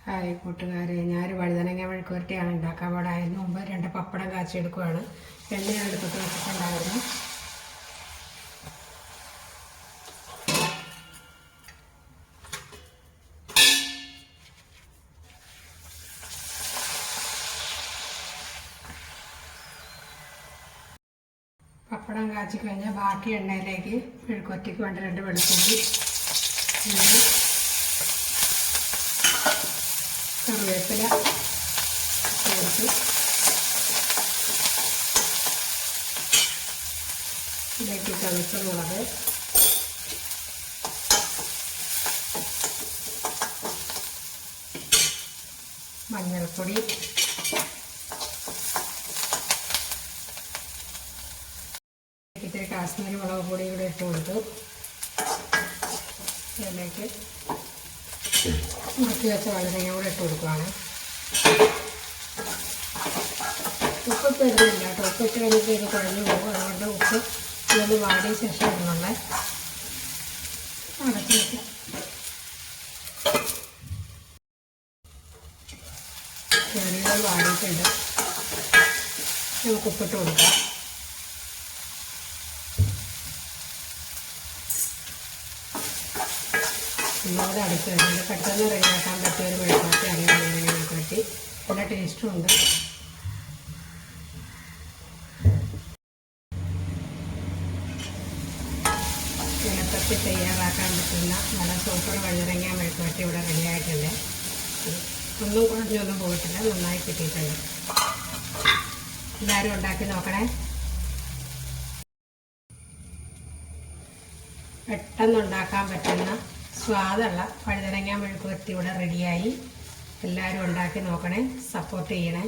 Hi കൂട്ടുകാരെ, ഞാനൊരു വഴുതനങ്ങ മെഴുക്കുവരട്ടിയാണ് ഉണ്ടാക്കാൻ പാടെ. അതിന് മുമ്പ് 2 പപ്പടം കാച്ചിയെടുക്കുകയാണ്. എണ്ണ അടുപ്പത്ത് വെച്ചിട്ടുണ്ടായിരുന്നു. പപ്പടം കാച്ചി കഴിഞ്ഞാൽ ബാക്കി എണ്ണയിലേക്ക് മെഴുക്കുവരട്ടിക്ക് വേണ്ട 2 വെളുത്തുള്ളി, കറിവേപ്പില ചേർത്ത് ഇതിലേക്ക് ചതച്ച മുളക്, മഞ്ഞൾപ്പൊടി, ഇത്തിരി കാശ്മീരി മുളക് പൊടി കൂടെ ഇട്ട് കൊടുത്തു. ഇതിലേക്ക് മുറിച്ച് വെച്ച വഴുതനങ്ങ കൂടെ ഇട്ട് കൊടുക്കുകയാണ്. ഉപ്പിട്ട് ഇടുന്നില്ല കേട്ടോ. ഉപ്പിട്ട് കഴിഞ്ഞിട്ട് ഇത് കുഴഞ്ഞു പോകും. അതുകൊണ്ട് ഉപ്പ് ഇതൊന്ന് വാടിയ ശേഷം ഇടുന്നുണ്ട്. അടച്ച് വയ്ക്കാം. ചെറിയത് വാടിയിട്ടുണ്ട്. നമുക്ക് ഉപ്പിട്ട് കൊടുക്കാം. ഒന്നുകൂടെ അടിച്ച് കഴിഞ്ഞാൽ പെട്ടെന്ന് റെഡിയാക്കാൻ പറ്റിയ ഒരു മെഴുക്കുവരട്ടിയാണ് വഴുതനങ്ങ മെഴുക്കുവരട്ടി. നല്ല ടേസ്റ്റും ഉണ്ട്. എളുപ്പത്തിൽ തയ്യാറാക്കാൻ പറ്റുന്ന നല്ല സൂപ്പർ വഴുതനങ്ങ മെഴുക്കുവരട്ടി ഇവിടെ റെഡിയായിട്ടുണ്ട്. ഒന്നും കുഴഞ്ഞൊന്നും പോയിട്ടില്ല, നന്നായി കിട്ടിയിട്ടുണ്ട്. എല്ലാവരും ഉണ്ടാക്കി നോക്കണേ. പെട്ടെന്നുണ്ടാക്കാൻ പറ്റുന്ന സ്വാദുള്ള വഴുതനങ്ങ മെഴുക്കുവരട്ടി ഇവിടെ റെഡിയായി. എല്ലാവരും ഉണ്ടാക്കി നോക്കണേ, സപ്പോർട്ട് ചെയ്യണേ.